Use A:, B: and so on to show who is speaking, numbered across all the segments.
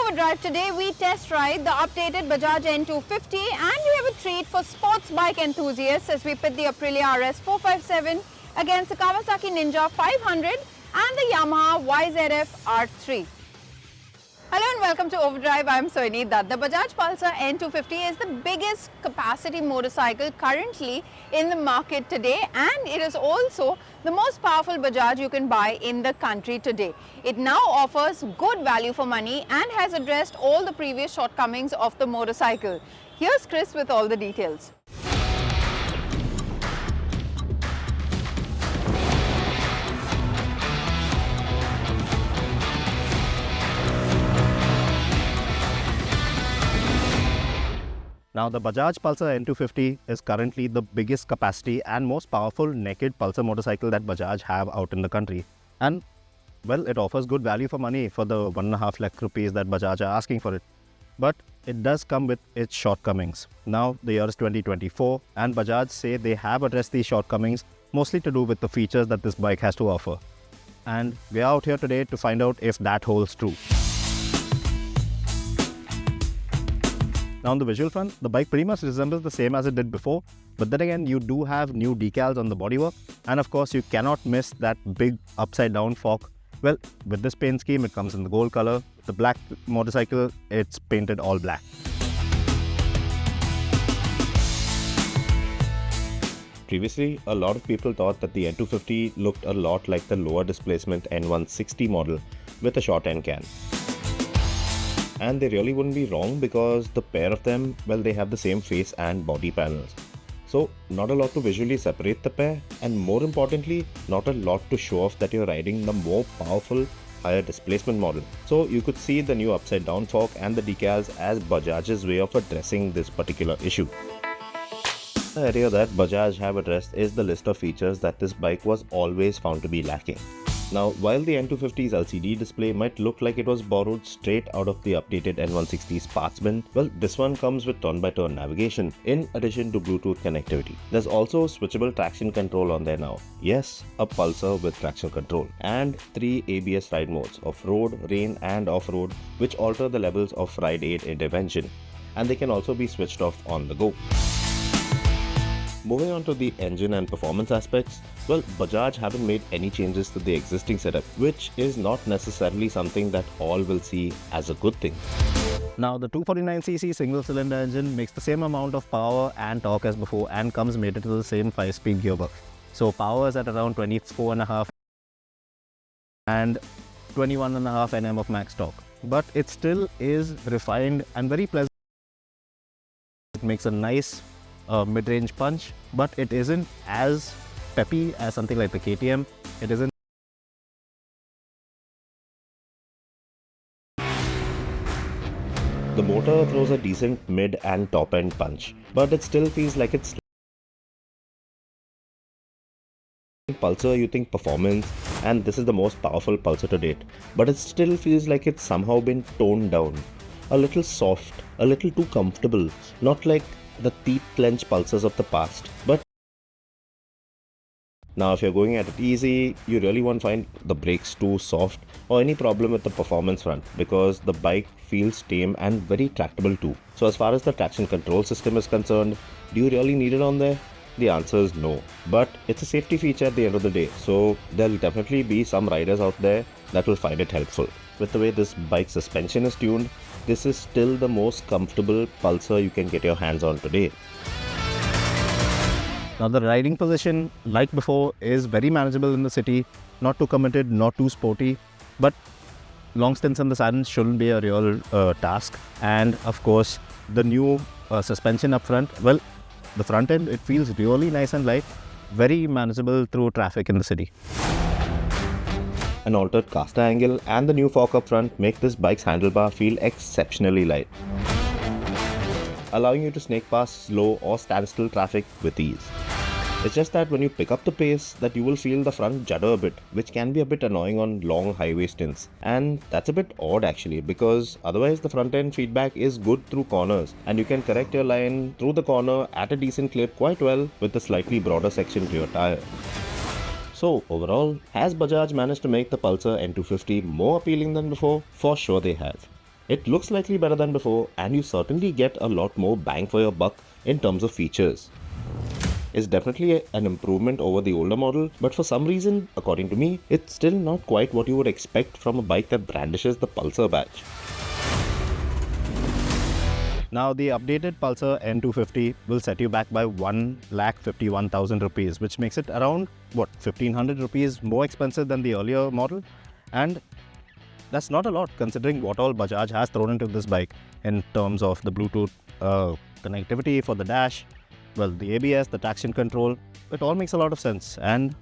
A: Overdrive, today we test ride the updated Bajaj N250 and we have a treat for sports bike enthusiasts as we pit the Aprilia RS 457 against the Kawasaki Ninja 500 and the Yamaha YZF R3. Hello and welcome to Overdrive. I am Soini Dutt. The Bajaj Pulsar N250 is the biggest capacity motorcycle currently in the market today, and it is also the most powerful Bajaj you can buy in the country today. It now offers good value for money and has addressed all the previous shortcomings of the motorcycle. Here's Chris with all the details.
B: Now, the Bajaj Pulsar N250 is currently the biggest capacity and most powerful naked Pulsar motorcycle that Bajaj have out in the country. And, well, it offers good value for money for the 1.5 lakh rupees that Bajaj are asking for it. But it does come with its shortcomings. Now, the year is 2024 and Bajaj say they have addressed these shortcomings mostly to do with the features that this bike has to offer. And we are out here today to find out if that holds true. Now on the visual front, the bike pretty much resembles the same as it did before, but then again you do have new decals on the bodywork, and of course you cannot miss that big upside down fork. Well, with this paint scheme it comes in the gold color. The black motorcycle, it's painted all black. Previously, a lot of people thought that the N250 looked a lot like the lower displacement N160 model with a short end can. And they really wouldn't be wrong because the pair of them, well, they have the same face and body panels. So not a lot to visually separate the pair, and more importantly, not a lot to show off that you're riding the more powerful, higher displacement model. So you could see the new upside down fork and the decals as Bajaj's way of addressing this particular issue. The area that Bajaj have addressed is the list of features that this bike was always found to be lacking. Now, while the N250's LCD display might look like it was borrowed straight out of the updated N160's parts bin, well, this one comes with turn-by-turn navigation in addition to Bluetooth connectivity. There's also switchable traction control on there now. Yes, a Pulsar with traction control. And 3 ABS ride modes of road, rain and off-road, which alter the levels of ride aid intervention. And they can also be switched off on the go. Moving on to the engine and performance aspects, well, Bajaj haven't made any changes to the existing setup, which is not necessarily something that all will see as a good thing. Now, the 249cc single-cylinder engine makes the same amount of power and torque as before and comes mated to the same 5-speed gearbox. So, power is at around 24.5 and 21.5 Nm of max torque. But it still is refined and very pleasant. It makes a nice mid-range punch, but it isn't as peppy as something like the KTM. It isn't. The motor throws a decent mid and top end punch, but it still feels like it's Pulsar. You think performance, and this is the most powerful Pulsar to date, but it still feels like it's somehow been toned down. A little soft, a little too comfortable, not like the teeth clench Pulsars of the past. But now if you're going at it easy, you really won't find the brakes too soft or any problem with the performance front, because the bike feels tame and very tractable too. So as far as the traction control system is concerned, do you really need it on there? The answer is no, but it's a safety feature at the end of the day, so there'll definitely be some riders out there that will find it helpful. With the way this bike's suspension is tuned, this is still the most comfortable Pulsar you can get your hands on today. Now, the riding position, like before, is very manageable in the city, not too committed, not too sporty, but long stints in the saddle shouldn't be a real task. And of course, the new suspension up front, well, the front end, it feels really nice and light, very manageable through traffic in the city. An altered caster angle and the new fork up front make this bike's handlebar feel exceptionally light, allowing you to snake past slow or standstill traffic with ease. It's just that when you pick up the pace, that you will feel the front judder a bit, which can be a bit annoying on long highway stints. And that's a bit odd actually, because otherwise the front end feedback is good through corners and you can correct your line through the corner at a decent clip quite well with a slightly broader section to your tire. So overall, has Bajaj managed to make the Pulsar N250 more appealing than before? For sure they have. It looks slightly better than before, and you certainly get a lot more bang for your buck in terms of features. It's definitely an improvement over the older model, but for some reason, according to me, it's still not quite what you would expect from a bike that brandishes the Pulsar badge. Now, the updated Pulsar N250 will set you back by 1,51,000 rupees, which makes it around, 1,500 rupees more expensive than the earlier model. And that's not a lot considering what all Bajaj has thrown into this bike in terms of the Bluetooth connectivity for the dash, well, the ABS, the traction control. It all makes a lot of sense, and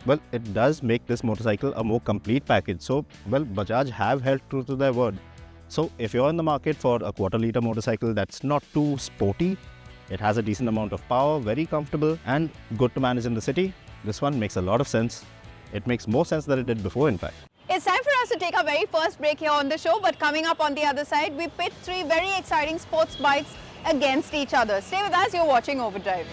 B: well, it does make this motorcycle a more complete package. So, well, Bajaj have held true to their word. So, if you're in the market for a quarter-litre motorcycle that's not too sporty, it has a decent amount of power, very comfortable, and good to manage in the city, this one makes a lot of sense. It makes more sense than it did before, in fact.
A: It's time for us to take our very first break here on the show, but coming up on the other side, we pit three very exciting sports bikes against each other. Stay with us, you're watching Overdrive.